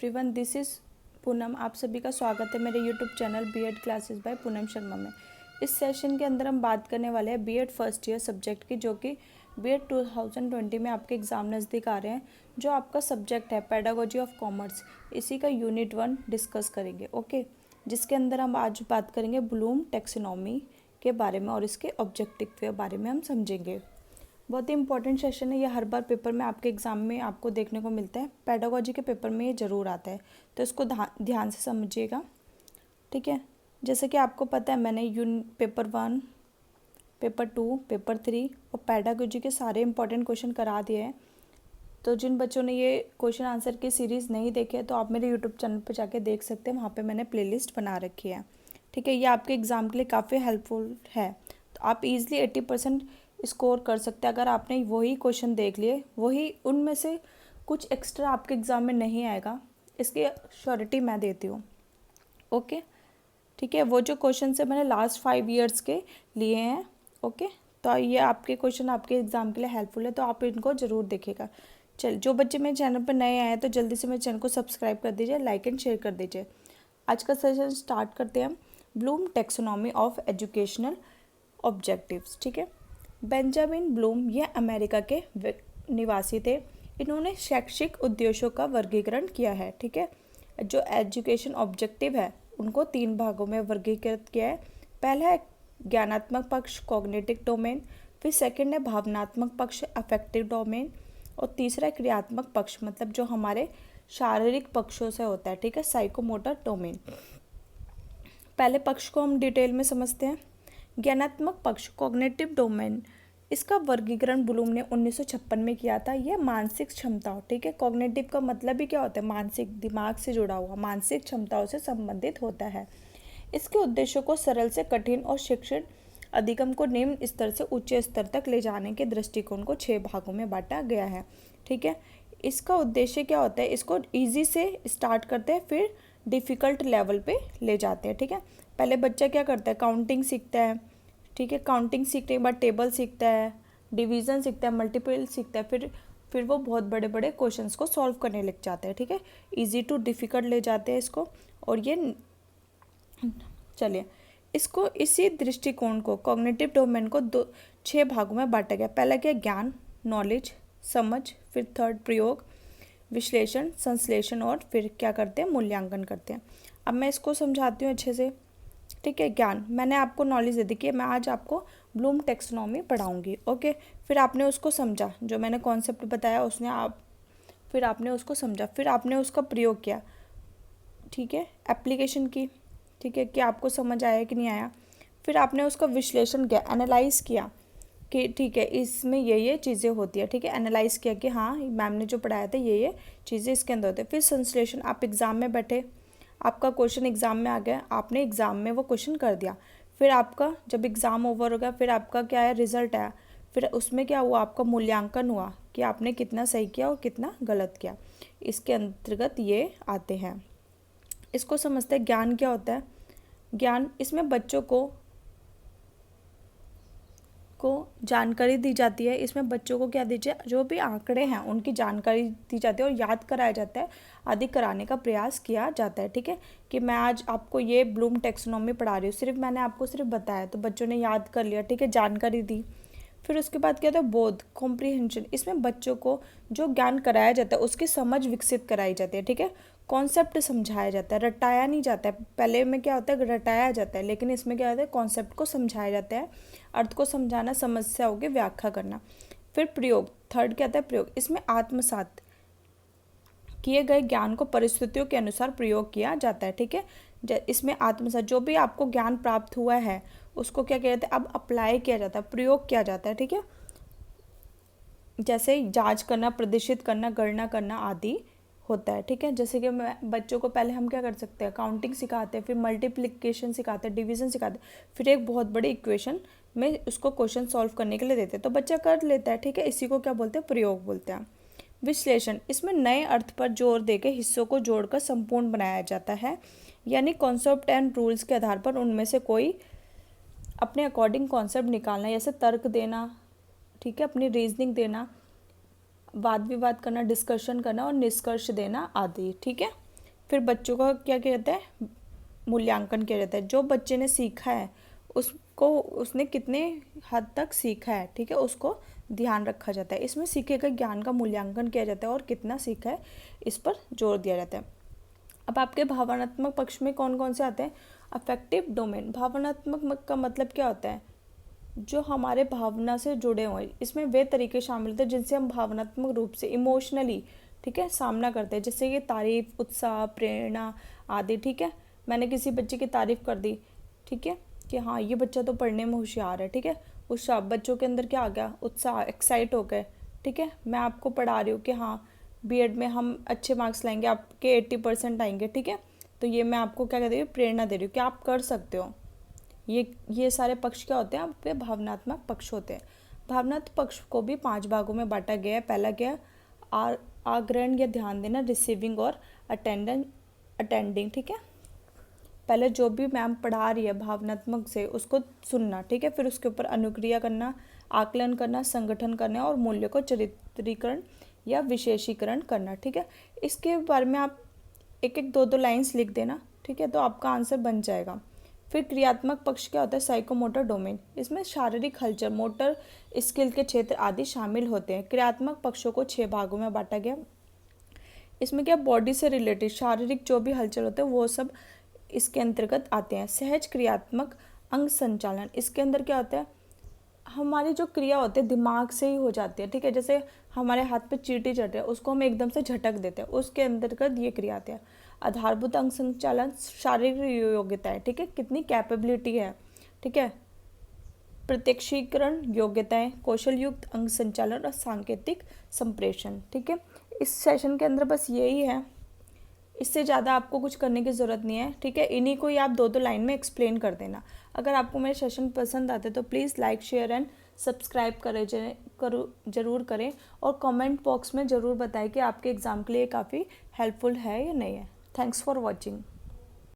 Everyone, this is Poonam. आप सभी का स्वागत है मेरे YouTube channel BEd classes by Poonam Sharma में। इस सेशन के अंदर हम बात करने वाले हैं बीएड फर्स्ट ईयर सब्जेक्ट की, जो कि बीएड 2020 में आपके एग्ज़ाम नज़दीक आ रहे हैं। जो आपका सब्जेक्ट है पेडागोजी ऑफ कॉमर्स, इसी का यूनिट 1 डिस्कस करेंगे। ओके, जिसके अंदर हम आज बात करेंगे ब्लूम टैक्सोनॉमी के बारे में और इसके ऑब्जेक्टिव के बारे में हम समझेंगे। बहुत ही इंपॉर्टेंट सेशन है ये। हर बार पेपर में आपके एग्ज़ाम में आपको देखने को मिलता है। पेडागोजी के पेपर में ये ज़रूर आता है, तो इसको ध्यान से समझिएगा, ठीक है। जैसे कि आपको पता है, मैंने पेपर 1, पेपर 2, पेपर 3 और पेडागोजी के सारे इंपॉर्टेंट क्वेश्चन करा दिए हैं। तो जिन बच्चों ने ये क्वेश्चन आंसर की सीरीज़ नहीं देखे तो आप मेरे यूट्यूब चैनल पर जाके देख सकते हैं, वहाँ पर मैंने प्लेलिस्ट बना रखी है, ठीक है। ये आपके एग्ज़ाम के लिए काफ़ी हेल्पफुल है। तो आप ईज़िली 80% स्कोर कर सकते हैं अगर आपने वही क्वेश्चन देख लिए, वही उनमें से कुछ एक्स्ट्रा आपके एग्ज़ाम में नहीं आएगा, इसकी श्योरिटी मैं देती हूँ। ओके, ठीक है। वो जो क्वेश्चन है मैंने लास्ट 5 ईयर्स के लिए हैं। ओके, तो ये आपके क्वेश्चन आपके एग्ज़ाम के लिए हेल्पफुल है, तो आप इनको ज़रूर देखिएगा। चल, जो बच्चे मेरे चैनल पर नए आए हैं तो जल्दी से मेरे चैनल को सब्सक्राइब कर दीजिए, लाइक एंड शेयर कर दीजिए। आज का सेशन स्टार्ट करते हैं। Bloom taxonomy of educational objectives, ठीक है। बेंजामिन ब्लूम ये अमेरिका के निवासी थे। इन्होंने शैक्षिक उद्देश्यों का वर्गीकरण किया है, ठीक है। जो एजुकेशन ऑब्जेक्टिव है उनको 3 भागों में वर्गीकृत किया है। पहला है ज्ञानात्मक पक्ष, कॉग्निटिव डोमेन। फिर सेकंड है भावनात्मक पक्ष, अफेक्टिव डोमेन। और तीसरा है क्रियात्मक पक्ष, मतलब जो हमारे शारीरिक पक्षों से होता है, ठीक है, साइकोमोटर डोमेन। पहले पक्ष को हम डिटेल में समझते हैं। ज्ञानात्मक पक्ष, कॉग्निटिव डोमेन, इसका वर्गीकरण ब्लूम ने 1956 में किया था। यह मानसिक क्षमताओं, ठीक है, कॉग्निटिव का मतलब ही क्या होता है, मानसिक, दिमाग से जुड़ा हुआ, मानसिक क्षमताओं से संबंधित होता है। इसके उद्देश्यों को सरल से कठिन और शिक्षण अधिगम को निम्न स्तर से उच्च स्तर तक ले जाने के दृष्टिकोण को 6 भागों में बांटा गया है, ठीक है। इसका उद्देश्य क्या होता है, इसको ईजी से स्टार्ट करते हैं, फिर डिफ़िकल्ट लेवल पे ले जाते हैं, ठीक है। पहले बच्चा क्या करता है, काउंटिंग सीखता है, ठीक है। काउंटिंग सीखने के बाद टेबल सीखता है, डिवीज़न सीखता है, मल्टीपल सीखता है, फिर वो बहुत बड़े बड़े क्वेश्चंस को सॉल्व करने लग जाते हैं, ठीक है। इजी टू डिफ़िकल्ट ले जाते हैं इसको। और ये चलिए, इसको इसी दृष्टिकोण को, कॉग्निटिव डोमेन को 6 भागों में बांटा गया। पहला क्या, ज्ञान, नॉलेज, समझ। फिर थर्ड प्रयोग, विश्लेषण, संश्लेषण। और फिर क्या करते हैं, मूल्यांकन करते हैं। अब मैं इसको समझाती हूँ अच्छे से, ठीक है। ज्ञान, मैंने आपको नॉलेज दे दी कि मैं आज आपको ब्लूम टैक्सोनॉमी पढ़ाऊंगी। ओके, फिर आपने उसको समझा, जो मैंने कॉन्सेप्ट बताया फिर आपने उसको समझा, फिर आपने उसका प्रयोग किया, ठीक है, एप्लीकेशन की, ठीक है, कि आपको समझ आया कि नहीं आया। फिर आपने उसका विश्लेषण किया, एनालाइज किया कि ठीक है, इसमें ये चीज़ें होती है, ठीक है। एनालाइज किया कि हाँ, मैम ने जो पढ़ाया था ये चीज़ें इसके अंदर होती है। फिर संश्लेषण, आप एग्ज़ाम में बैठे, आपका क्वेश्चन एग्ज़ाम में आ गया, आपने एग्ज़ाम में वो क्वेश्चन कर दिया। फिर आपका जब एग्ज़ाम ओवर हो गया, फिर आपका क्या है, रिजल्ट आया। फिर उसमें क्या हुआ, आपका मूल्यांकन हुआ कि आपने कितना सही किया और कितना गलत किया। इसके अंतर्गत ये आते हैं। इसको समझते हैं, ज्ञान क्या होता है। ज्ञान, इसमें बच्चों को जानकारी दी जाती है। इसमें बच्चों को क्या दीजिए, जो भी आंकड़े हैं उनकी जानकारी दी जाती है और याद कराया जाता है, आदि कराने का प्रयास किया जाता है, ठीक है। कि मैं आज आपको ये ब्लूम टैक्सोनॉमी पढ़ा रही हूँ, मैंने आपको सिर्फ बताया तो बच्चों ने याद कर लिया, ठीक है, जानकारी दी। फिर उसके बाद क्या होता है, बोध, कॉम्प्रीहेंशन। इसमें बच्चों को जो ज्ञान कराया जाता है उसकी समझ विकसित कराई जाती है, ठीक है। कॉन्सेप्ट समझाया जाता है, रटाया नहीं जाता है। पहले में क्या होता है, रटाया जाता है, लेकिन इसमें क्या होता है, कॉन्सेप्ट को समझाया जाता है, अर्थ को समझाना, समस्याओं की व्याख्या करना। फिर प्रयोग, थर्ड क्या आता है, प्रयोग। इसमें आत्मसात किए गए ज्ञान को परिस्थितियों के अनुसार प्रयोग किया जाता है, ठीक है। इसमें आत्मसात, जो भी आपको ज्ञान प्राप्त हुआ है उसको क्या कहते हैं, अब अप्लाई किया जाता है, प्रयोग किया जाता है, ठीक है। जैसे जांच करना, प्रदर्शित करना, गणना करना आदि होता है, ठीक है। जैसे कि बच्चों को पहले हम क्या कर सकते हैं, काउंटिंग सिखाते हैं, फिर मल्टीप्लिकेशन सिखाते हैं, डिवीजन सिखाते हैं, फिर एक बहुत बड़ी इक्वेशन में उसको क्वेश्चन सॉल्व करने के लिए देते हैं, तो बच्चा कर लेता है, ठीक है। इसी को क्या बोलते हैं, प्रयोग बोलते हैं। विश्लेषण, इसमें नए अर्थ पर जोर देकर हिस्सों को जोड़कर संपूर्ण बनाया जाता है, यानी कॉन्सेप्ट एंड रूल्स के आधार पर उनमें से कोई अपने अकॉर्डिंग कॉन्सेप्ट निकालना, जैसे तर्क देना, ठीक है, अपनी रीजनिंग देना, वाद विवाद करना, डिस्कशन करना और निष्कर्ष देना आदि, ठीक है। फिर बच्चों का क्या किया जाता है, मूल्यांकन किया जाता है। जो बच्चे ने सीखा है उसको, उसने कितने हद तक सीखा है, ठीक है, उसको ध्यान रखा जाता है। इसमें सीखे गए ज्ञान का मूल्यांकन किया जाता है और कितना सीखा है इस पर जोर दिया जाता है। अब आपके भावनात्मक पक्ष में कौन कौन से आते हैं, अफेक्टिव डोमेन। भावनात्मक का मतलब क्या होता है, जो हमारे भावना से जुड़े हुए, इसमें वे तरीके शामिल होते हैं जिनसे हम भावनात्मक रूप से इमोशनली, ठीक है, सामना करते हैं। जैसे कि तारीफ, उत्साह, प्रेरणा आदि, ठीक है। मैंने किसी बच्चे की तारीफ कर दी, ठीक है, कि हाँ ये बच्चा तो पढ़ने में होशियार है, ठीक है, उत्साह, बच्चों के अंदर क्या आ गया, उत्साह, एक्साइट हो गए, ठीक है। मैं आपको पढ़ा रही हूँ कि हाँ बीएड में हम अच्छे मार्क्स लाएंगे, आपके 80% आएंगे, ठीक है, तो ये मैं आपको क्या कह रही हूँ, प्रेरणा दे रही हूँ कि आप कर सकते हो। ये सारे पक्ष क्या होते हैं, आपके भावनात्मक पक्ष होते हैं। भावनात्मक पक्ष को भी 5 भागों में बांटा गया है। पहला क्या है, आग्रहण या ध्यान देना, रिसीविंग और अटेंडिंग, ठीक है। पहले जो भी मैम पढ़ा रही है भावनात्मक से उसको सुनना, ठीक है, फिर उसके ऊपर अनुक्रिया करना, आकलन करना, संगठन करना और मूल्य को चरित्रीकरण या विशेषीकरण करना, ठीक है। इसके बारे में आप एक एक दो लाइंस लिख देना, ठीक है, तो आपका आंसर बन जाएगा। फिर क्रियात्मक पक्ष क्या होता है, साइकोमोटर डोमेन। इसमें शारीरिक हलचल, मोटर स्किल के क्षेत्र आदि शामिल होते हैं। क्रियात्मक पक्षों को 6 भागों में बांटा गया। इसमें क्या, बॉडी से रिलेटेड शारीरिक जो भी हलचल होते हैं वो सब इसके अंतर्गत आते हैं। सहज क्रियात्मक अंग संचालन, इसके अंदर क्या होता है, हमारी जो क्रिया होती है दिमाग से ही हो जाती है, ठीक है। जैसे हमारे हाथ पे चींटी चढ़ रही है, उसको हम एकदम से झटक देते हैं, उसके अंतर्गत ये क्रिया आती है। आधारभूत अंग संचालन, शारीरिक योग्यता है, ठीक है, कितनी कैपेबिलिटी है, ठीक है। प्रत्यक्षीकरण योग्यताएं, कौशल युक्त अंग संचालन और सांकेतिक संप्रेषण, ठीक है। इस सेशन के अंदर बस यही है, इससे ज़्यादा आपको कुछ करने की ज़रूरत नहीं है, ठीक है। इन्हीं को ही आप 2 लाइन में एक्सप्लेन कर देना। अगर आपको मेरे सेशन पसंद आते तो please like, share and subscribe ज़रूर करें और कमेंट बॉक्स में ज़रूर बताएं कि आपके एग्ज़ाम के लिए काफ़ी हेल्पफुल है या नहीं है। Thanks for watching.